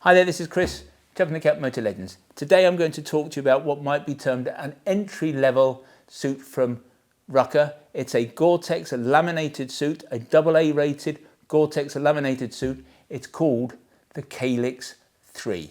Hi there, this is Chris, Jumping the Cap Motor Legends. Today I'm going to talk to you about what might be termed an entry-level suit from Rukka. It's a Gore-Tex laminated suit, a AA rated Gore-Tex laminated suit. It's called the Kalix 3.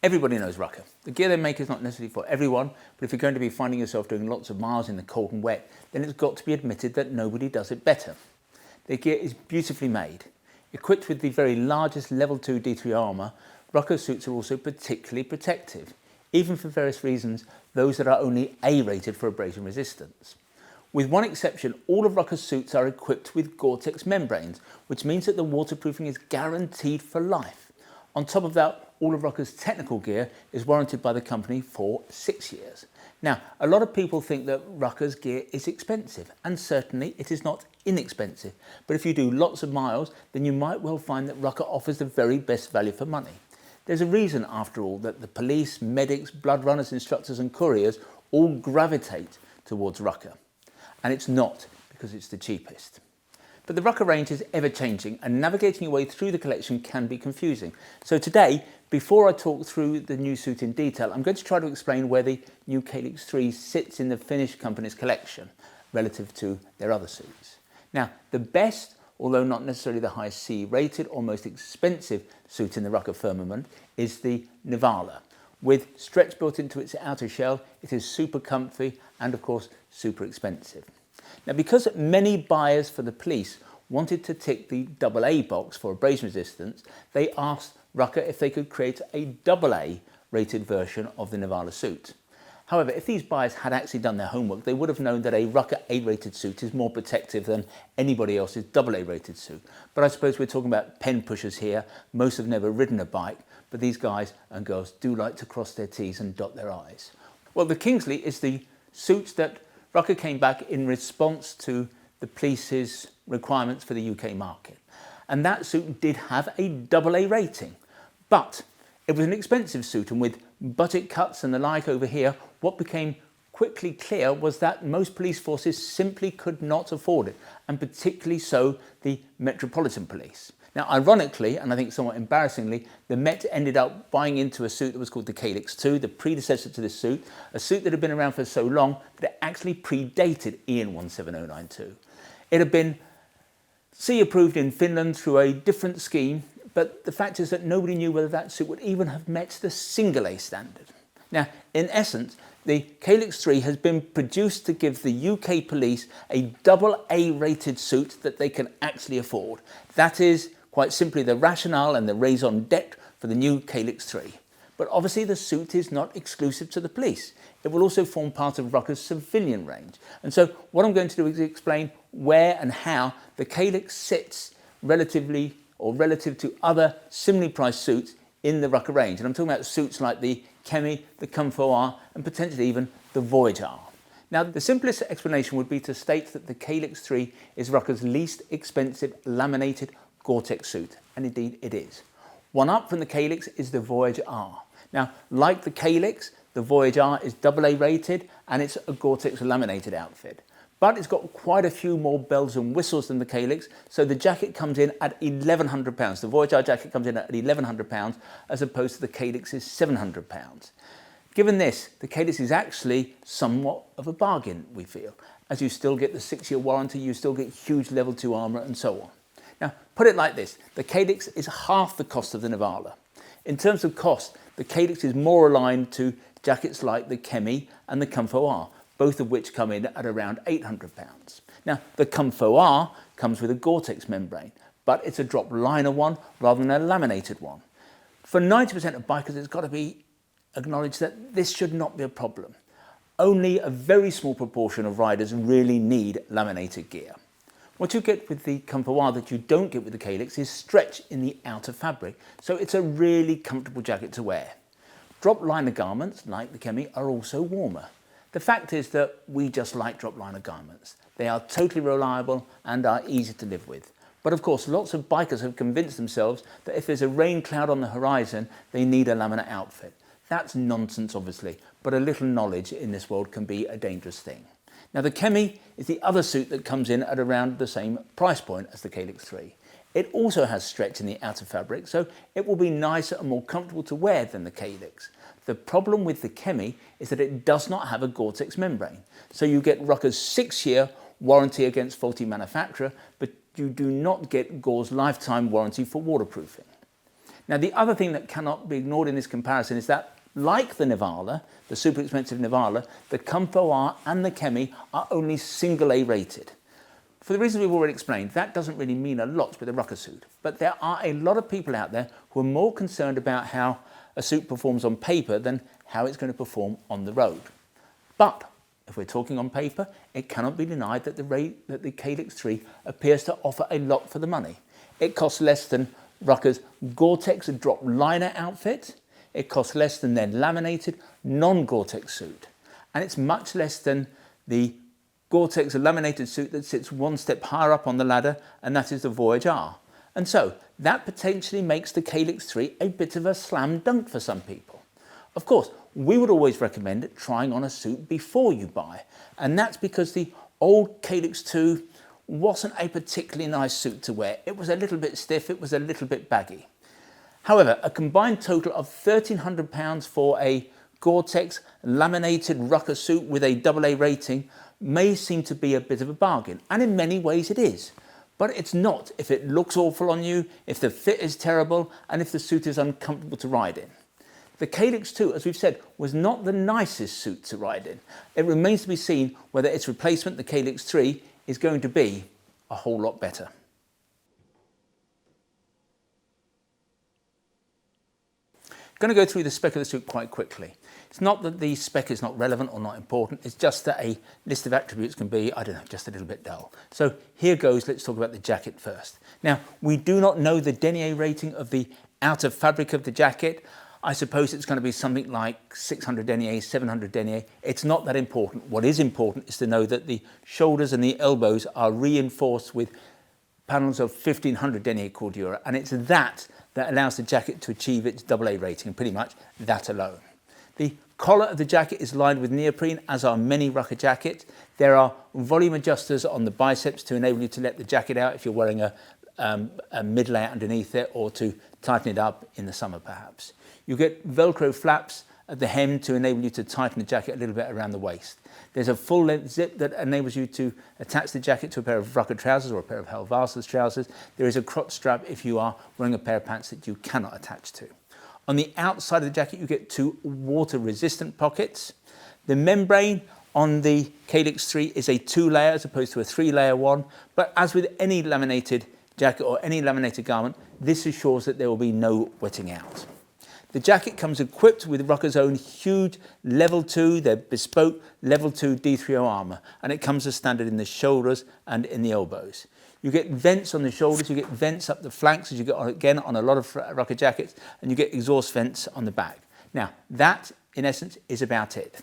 Everybody knows Rukka. The gear they make is not necessarily for everyone, but if you're going to be finding yourself doing lots of miles in the cold and wet, then it's got to be admitted that nobody does it better. Their gear is beautifully made. Equipped with the very largest level 2 D3 armour, Rukka suits are also particularly protective, even for various reasons, those that are only A rated for abrasion resistance. With one exception, all of Rukka's suits are equipped with Gore-Tex membranes, which means that the waterproofing is guaranteed for life. On top of that, all of Rukka's technical gear is warranted by the company for 6 years. Now, a lot of people think that Rukka's gear is expensive, and certainly it is not inexpensive. But if you do lots of miles, then you might well find that Rukka offers the very best value for money. There's a reason, after all, that the police, medics, blood runners, instructors and couriers all gravitate towards Rukka. And it's not because it's the cheapest. But the Rukka range is ever-changing, and navigating your way through the collection can be confusing. So today, before I talk through the new suit in detail, I'm going to try to explain where the new Kalix 3 sits in the Finnish company's collection relative to their other suits. Now, the best, although not necessarily the highest C-rated or most expensive suit in the Rukka firmament, is the Nivala. With stretch built into its outer shell, it is super comfy and, of course, super expensive. Now, because many buyers for the police wanted to tick the AA box for abrasion resistance, they asked Rukka if they could create a AA rated version of the Nivala suit. However, if these buyers had actually done their homework, they would have known that a Rukka A rated suit is more protective than anybody else's AA rated suit. But I suppose we're talking about pen pushers here. Most have never ridden a bike, but these guys and girls do like to cross their T's and dot their I's. Well, the Kingsley is the suit that Rukka came back in response to the police's requirements for the UK market. And that suit did have a AA rating, but it was an expensive suit, and with budget cuts and the like over here, what became quickly clear was that most police forces simply could not afford it, and particularly so the Metropolitan Police. Now, ironically, and I think somewhat embarrassingly, the Met ended up buying into a suit that was called the Kalix 2, the predecessor to this suit, a suit that had been around for so long that it actually predated EN 17092. It had been C approved in Finland through a different scheme, but the fact is that nobody knew whether that suit would even have met the single A standard. Now, in essence, the Kalix 3 has been produced to give the UK police a AA rated suit that they can actually afford. That is quite simply the rationale and the raison d'etre for the new Kalix 3. But obviously the suit is not exclusive to the police. It will also form part of Rukka's civilian range. And so what I'm going to do is explain where and how the Kalix sits relative to other similarly priced suits in the Rukka range. And I'm talking about suits like the Chemi, the Comfort, and potentially even the Voyager. Now, the simplest explanation would be to state that the Kalix 3 is Rukka's least expensive laminated Gore-Tex suit, and indeed it is. One up from the Kalix is the Voyager R. Now, like the Kalix, the Voyager R is AA rated, and it's a Gore-Tex laminated outfit. But it's got quite a few more bells and whistles than the Kalix, so the jacket comes in at £1,100. The Voyager jacket comes in at £1,100, as opposed to the Kalix's £700. Given this, the Kalix is actually somewhat of a bargain, we feel, as you still get the 6-year warranty, you still get huge level 2 armour and so on. Now, put it like this, the Kalix is half the cost of the Nivala. In terms of cost, the Kalix is more aligned to jackets like the Chemi and the Comfort, both of which come in at around £800. Now, the Comfort comes with a Gore-Tex membrane, but it's a drop liner one rather than a laminated one. For 90% of bikers, it's got to be acknowledged that this should not be a problem. Only a very small proportion of riders really need laminated gear. What you get with the Comfort that you don't get with the Kalix is stretch in the outer fabric, so it's a really comfortable jacket to wear. Drop liner garments, like the Chemi, are also warmer. The fact is that we just like drop liner garments. They are totally reliable and are easy to live with. But of course, lots of bikers have convinced themselves that if there's a rain cloud on the horizon, they need a laminate outfit. That's nonsense, obviously, but a little knowledge in this world can be a dangerous thing. Now, the Chemi is the other suit that comes in at around the same price point as the Kalix 3. It also has stretch in the outer fabric, so it will be nicer and more comfortable to wear than the Kalix. The problem with the Chemi is that it does not have a Gore-Tex membrane. So you get Rukka's 6-year warranty against faulty manufacturer, but you do not get Gore's lifetime warranty for waterproofing. Now, the other thing that cannot be ignored in this comparison is that, like the Nivala, the super expensive Nivala, the Comfort R and the Chemi are only single A rated. For the reasons we've already explained, that doesn't really mean a lot with a Rukka suit, but there are a lot of people out there who are more concerned about how a suit performs on paper than how it's going to perform on the road. But if we're talking on paper, it cannot be denied that the Kalix 3 appears to offer a lot for the money. It costs less than Rukka's Gore-Tex drop liner outfit. It costs less than their laminated non-Gore-Tex suit. And it's much less than the Gore-Tex laminated suit that sits one step higher up on the ladder, and that is the Voyage R. And so that potentially makes the Kalix 3 a bit of a slam dunk for some people. Of course, we would always recommend trying on a suit before you buy, and that's because the old Kalix 2 wasn't a particularly nice suit to wear. It was a little bit stiff, it was a little bit baggy. However, a combined total of £1,300 for a Gore-Tex laminated Rukka suit with a AA rating may seem to be a bit of a bargain, and in many ways it is. But it's not if it looks awful on you, if the fit is terrible, and if the suit is uncomfortable to ride in. The Kalix 2, as we've said, was not the nicest suit to ride in. It remains to be seen whether its replacement, the Kalix 3, is going to be a whole lot better. I'm going to go through the spec of the suit quite quickly. It's not that the spec is not relevant or not important, it's just that a list of attributes can be, I don't know, just a little bit dull. So here goes, let's talk about the jacket first. Now, we do not know the denier rating of the outer fabric of the jacket. I suppose it's going to be something like 600 denier, 700 denier. It's not that important. What is important is to know that the shoulders and the elbows are reinforced with panels of 1500 denier Cordura, and it's that allows the jacket to achieve its AA rating, and pretty much that alone. The collar of the jacket is lined with neoprene, as are many Rukka jackets. There are volume adjusters on the biceps to enable you to let the jacket out if you're wearing a mid-layer underneath it, or to tighten it up in the summer perhaps. You get Velcro flaps at the hem to enable you to tighten the jacket a little bit around the waist. There's a full-length zip that enables you to attach the jacket to a pair of Rukka trousers or a pair of Helvasa's trousers. There is a crotch strap if you are wearing a pair of pants that you cannot attach to. On the outside of the jacket, you get 2 water-resistant pockets. The membrane on the Kalix 3 is a 2-layer as opposed to a 3-layer one, but as with any laminated jacket or any laminated garment, this assures that there will be no wetting out. The jacket comes equipped with Rukka's own huge level 2, their bespoke level 2 D3O armour, and it comes as standard in the shoulders and in the elbows. You get vents on the shoulders, you get vents up the flanks, as you get again on a lot of Rukka jackets, and you get exhaust vents on the back. Now, that, in essence, is about it.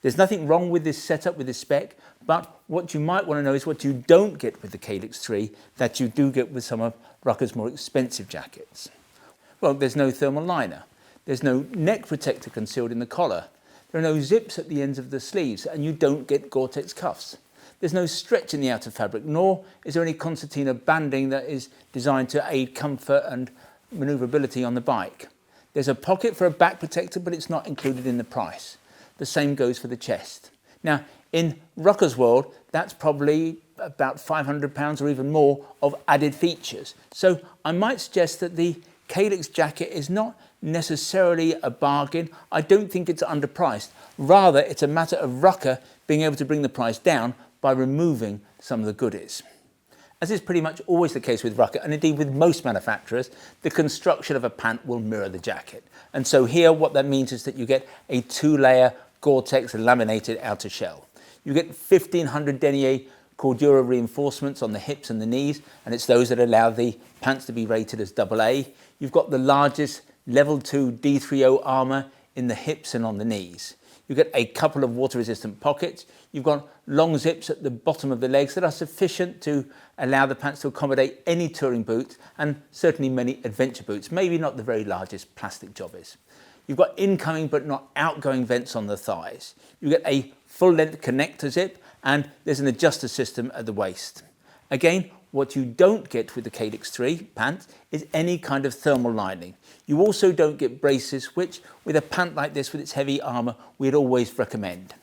There's nothing wrong with this setup, with this spec, but what you might want to know is what you don't get with the Kalix 3 that you do get with some of Rukka's more expensive jackets. Well, there's no thermal liner. There's no neck protector concealed in the collar. There are no zips at the ends of the sleeves, and you don't get Gore-Tex cuffs. There's no stretch in the outer fabric, nor is there any concertina banding that is designed to aid comfort and manoeuvrability on the bike. There's a pocket for a back protector, but it's not included in the price. The same goes for the chest. Now, in Rukka's world, that's probably about £500 or even more of added features. So I might suggest that the Kalix jacket is not necessarily a bargain. I don't think it's underpriced. Rather, it's a matter of Rukka being able to bring the price down by removing some of the goodies. As is pretty much always the case with Rukka, and indeed with most manufacturers, the construction of a pant will mirror the jacket. And so here what that means is that you get a 2-layer Gore-Tex laminated outer shell. You get 1500 denier Cordura reinforcements on the hips and the knees, and it's those that allow the pants to be rated as AA. You've got the largest level 2 D3O armour in the hips and on the knees. You get a couple of water-resistant pockets. You've got long zips at the bottom of the legs that are sufficient to allow the pants to accommodate any touring boots, and certainly many adventure boots, maybe not the very largest plastic jobbies. You've got incoming but not outgoing vents on the thighs. You get a full length connector zip, and there's an adjuster system at the waist. Again, what you don't get with the Kalix 3 pant is any kind of thermal lining. You also don't get braces, which with a pant like this with its heavy armour, we'd always recommend.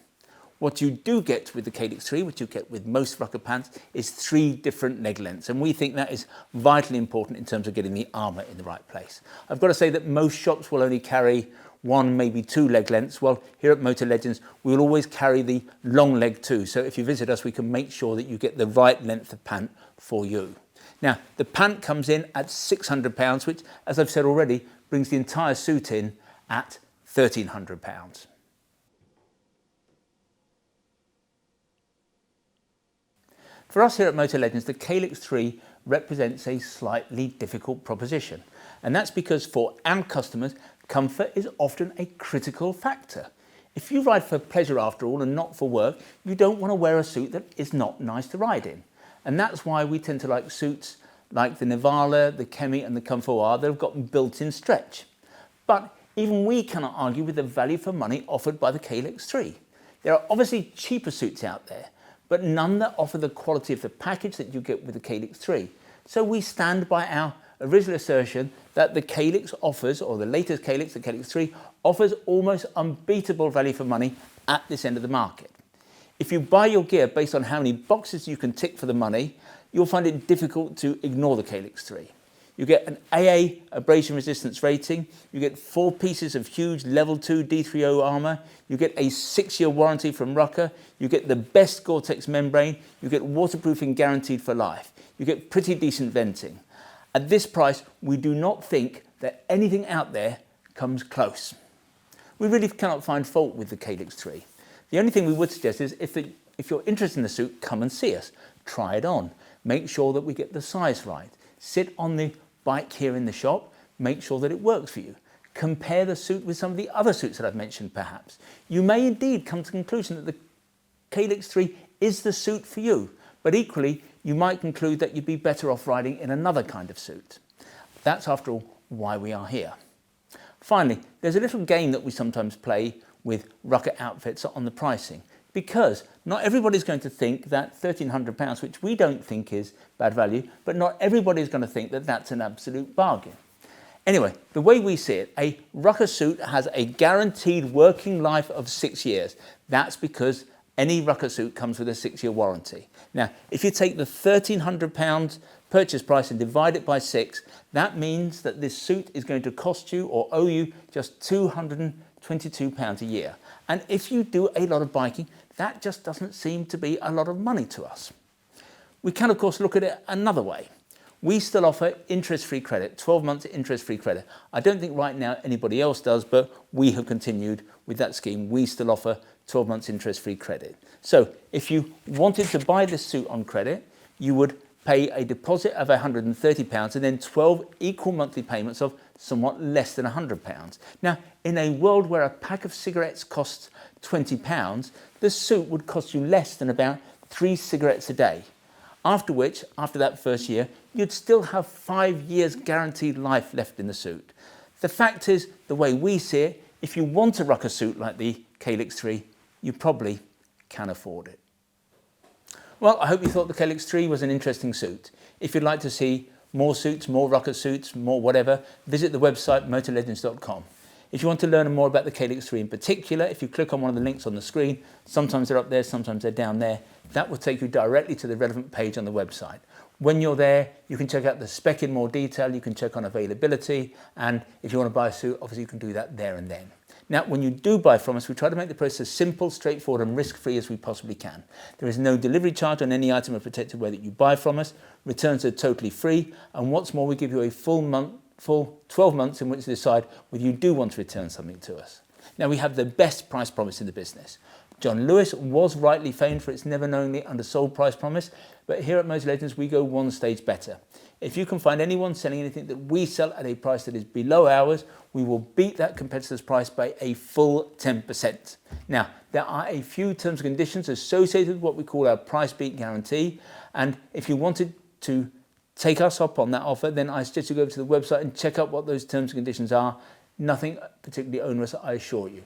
What you do get with the Kalix 3, which you get with most Rukka pants, is 3 different leg lengths, and we think that is vitally important in terms of getting the armour in the right place. I've got to say that most shops will only carry 1, maybe 2 leg lengths. Well, here at Motor Legends, we'll always carry the long leg too. So if you visit us, we can make sure that you get the right length of pant for you. Now, the pant comes in at £600, which, as I've said already, brings the entire suit in at £1,300. For us here at Motor Legends, the Kalix 3 represents a slightly difficult proposition. And that's because for our customers, comfort is often a critical factor. If you ride for pleasure after all and not for work, you don't want to wear a suit that is not nice to ride in. And that's why we tend to like suits like the Nivala, the Chemi and the Comfort that have got built-in stretch. But even we cannot argue with the value for money offered by the Kalix 3. There are obviously cheaper suits out there, but none that offer the quality of the package that you get with the Kalix 3. So we stand by our original assertion that the Kalix offers, or the latest Kalix, the Kalix 3, offers almost unbeatable value for money at this end of the market. If you buy your gear based on how many boxes you can tick for the money, you'll find it difficult to ignore the Kalix 3. You get an AA abrasion resistance rating, you get 4 pieces of huge level 2 D3O armour, you get a 6-year warranty from Rukka, you get the best Gore-Tex membrane, you get waterproofing guaranteed for life, you get pretty decent venting. At this price, we do not think that anything out there comes close. We really cannot find fault with the Kalix 3. The only thing we would suggest is if you're interested in the suit, come and see us. Try it on. Make sure that we get the size right. Sit on the bike here in the shop, make sure that it works for you. Compare the suit with some of the other suits that I've mentioned perhaps. You may indeed come to the conclusion that the Kalix 3 is the suit for you, but equally you might conclude that you'd be better off riding in another kind of suit. That's after all why we are here. Finally, there's a little game that we sometimes play with Rukka outfits on the pricing, because not everybody's going to think that £1,300, which we don't think is bad value, but not everybody's going to think that that's an absolute bargain. Anyway, the way we see it, a Rukka suit has a guaranteed working life of 6 years. That's because any Rukka suit comes with a 6-year warranty. Now, if you take the £1,300 purchase price and divide it by 6, that means that this suit is going to cost you or owe you just £222 a year. And if you do a lot of biking, that just doesn't seem to be a lot of money to us. We can, of course, look at it another way. We still offer interest-free credit, 12 months interest-free credit. I don't think right now anybody else does, but we have continued with that scheme. We still offer 12 months interest-free credit. So if you wanted to buy this suit on credit, you would pay a deposit of £130 and then 12 equal monthly payments of somewhat less than £100. Now, in a world where a pack of cigarettes costs £20, the suit would cost you less than about 3 cigarettes a day. After which, after that first year, you'd still have 5 years guaranteed life left in the suit. The fact is, the way we see it, if you want a Rukka suit like the Kalix 3, you probably can afford it. Well, I hope you thought the Kalix 3 was an interesting suit. If you'd like to see more suits, more Rukka suits, more whatever, visit the website motorlegends.com. If you want to learn more about the Kalix 3 in particular, if you click on one of the links on the screen, sometimes they're up there, sometimes they're down there, that will take you directly to the relevant page on the website. When you're there, you can check out the spec in more detail, you can check on availability, and if you want to buy a suit, obviously you can do that there and then. Now, when you do buy from us, we try to make the process as simple, straightforward and risk-free as we possibly can. There is no delivery charge on any item of protected wear that you buy from us. Returns are totally free, and what's more, we give you a full 12 months in which to decide whether you do want to return something to us. Now, we have the best price promise in the business. John Lewis was rightly famed for its never-knowingly undersold price promise, but here at Motor Legends we go one stage better. If you can find anyone selling anything that we sell at a price that is below ours, we will beat that competitor's price by a full 10%. Now, there are a few terms and conditions associated with what we call our price beat guarantee, and if you wanted to take us up on that offer, then I suggest you go over to the website and check out what those terms and conditions are. Nothing particularly onerous, I assure you.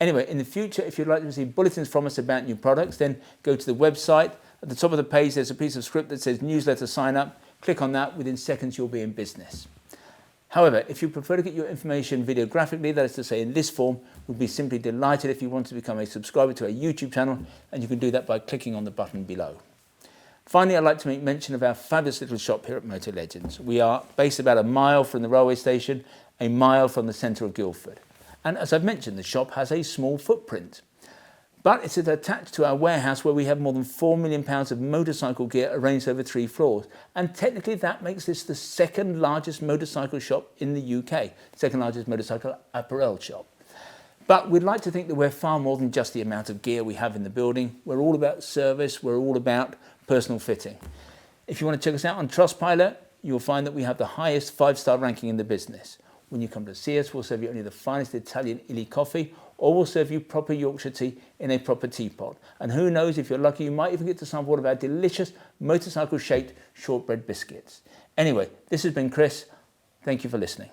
Anyway, in the future, if you'd like to receive bulletins from us about new products, then go to the website. At the top of the page, there's a piece of script that says newsletter sign up. Click on that. Within seconds, you'll be in business. However, if you prefer to get your information videographically, that is to say in this form, we'd be simply delighted if you want to become a subscriber to our YouTube channel, and you can do that by clicking on the button below. Finally, I'd like to make mention of our fabulous little shop here at Motor Legends. We are based about a mile from the railway station, a mile from the centre of Guildford. And as I've mentioned, the shop has a small footprint. But it's attached to our warehouse where we have more than £4 million of motorcycle gear arranged over 3 floors. And technically that makes this the second largest motorcycle shop in the UK, second largest motorcycle apparel shop. But we'd like to think that we're far more than just the amount of gear we have in the building. We're all about service, we're all about personal fitting. If you want to check us out on Trustpilot, you'll find that we have the highest 5-star ranking in the business. When you come to see us, we'll serve you only the finest Italian illy coffee, or we'll serve you proper Yorkshire tea in a proper teapot. And who knows, if you're lucky, you might even get to sample one of our delicious motorcycle-shaped shortbread biscuits. Anyway, this has been Chris. Thank you for listening.